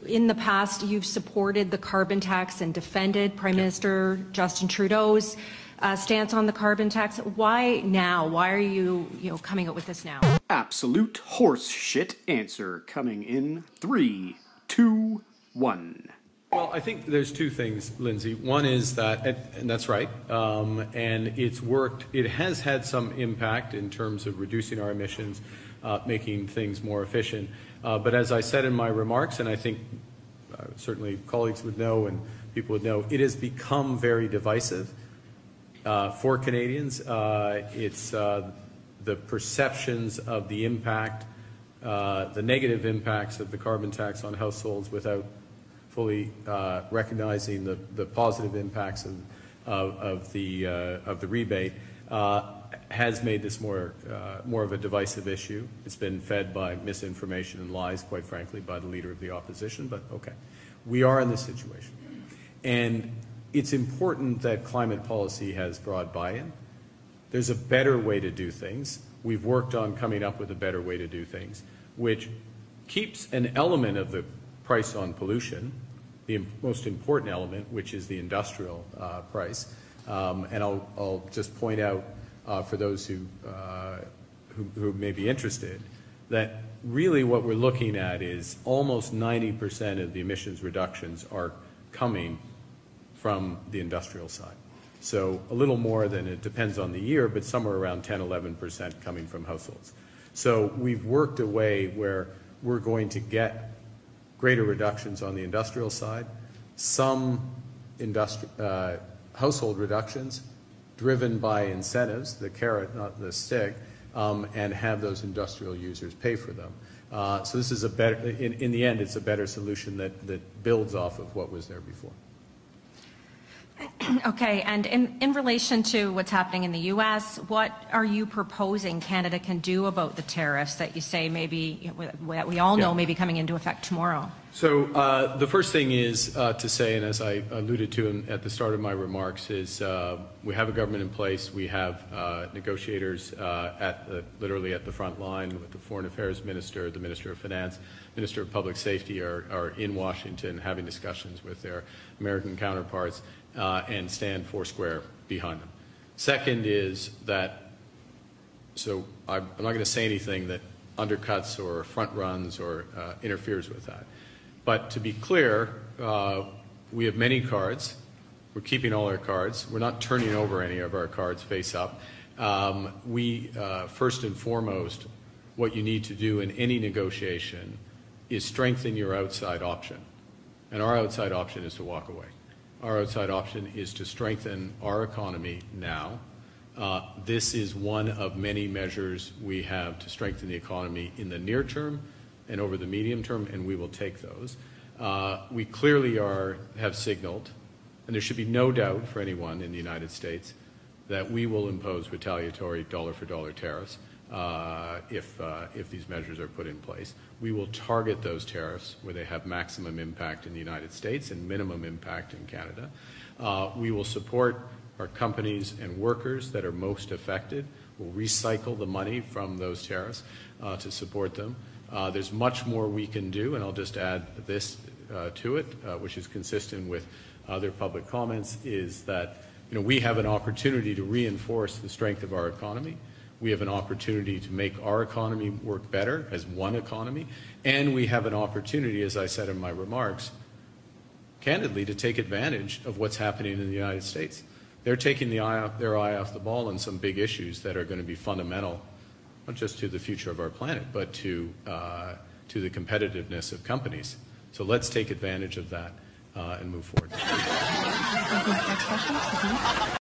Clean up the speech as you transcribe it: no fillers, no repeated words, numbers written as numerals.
in the past you've supported the carbon tax and defended Prime Minister Justin Trudeau's stance on the carbon tax. Why now? Why are you, coming out with this now? Absolute horse shit answer coming in 3, 2, 1. Well, I think there's two things, Lindsay. One is that, and that's right, and it's worked. It has had some impact in terms of reducing our emissions, making things more efficient. But as I said in my remarks, and I think certainly colleagues would know and people would know, it has become very divisive for Canadians. It's the perceptions of the impact, the negative impacts of the carbon tax on households without fully recognizing the positive impacts of the rebate has made this more of a divisive issue. It's been fed by misinformation and lies, quite frankly, by the Leader of the Opposition, but okay. We are in this situation. And it's important that climate policy has broad buy-in. There's a better way to do things. We've worked on coming up with a better way to do things, which keeps an element of the price on pollution, the most important element, which is the industrial price. And I'll just point out for those who may be interested that really what we're looking at is almost 90% of the emissions reductions are coming from the industrial side. So a little more than, it depends on the year, but somewhere around 10, 11% coming from households. So we've worked a way where we're going to get greater reductions on the industrial side, some household reductions driven by incentives, the carrot, not the stick, and have those industrial users pay for them. So this is a better, in the end, it's a better solution that builds off of what was there before. Okay, and in relation to what's happening in the U.S., what are you proposing Canada can do about the tariffs that you say maybe, that we all know may be coming into effect tomorrow? So the first thing is to say, and as I alluded to at the start of my remarks, is we have a government in place. We have negotiators literally at the front line with the Foreign Affairs Minister, the Minister of Finance, Minister of Public Safety are in Washington having discussions with their American counterparts and stand foursquare behind them. Second is that, so I'm not going to say anything that undercuts or front runs or interferes with that. But to be clear, we have many cards. We're keeping all our cards. We're not turning over any of our cards face up. First and foremost, what you need to do in any negotiation is strengthen your outside option. And our outside option is to walk away. Our outside option is to strengthen our economy now. This is one of many measures we have to strengthen the economy in the near term and over the medium term, and we will take those. We clearly have signaled, and there should be no doubt for anyone in the United States, that we will impose retaliatory dollar-for-dollar tariffs if these measures are put in place. We will target those tariffs where they have maximum impact in the United States and minimum impact in Canada. We will support our companies and workers that are most affected. We'll recycle the money from those tariffs to support them. There's much more we can do, and I'll just add this to it, which is consistent with other public comments, is that we have an opportunity to reinforce the strength of our economy. We have an opportunity to make our economy work better as one economy, and we have an opportunity, as I said in my remarks, candidly, to take advantage of what's happening in the United States. They're taking their eye off the ball on some big issues that are going to be fundamental, not just to the future of our planet, but to the competitiveness of companies. So let's take advantage of that and move forward. Next question.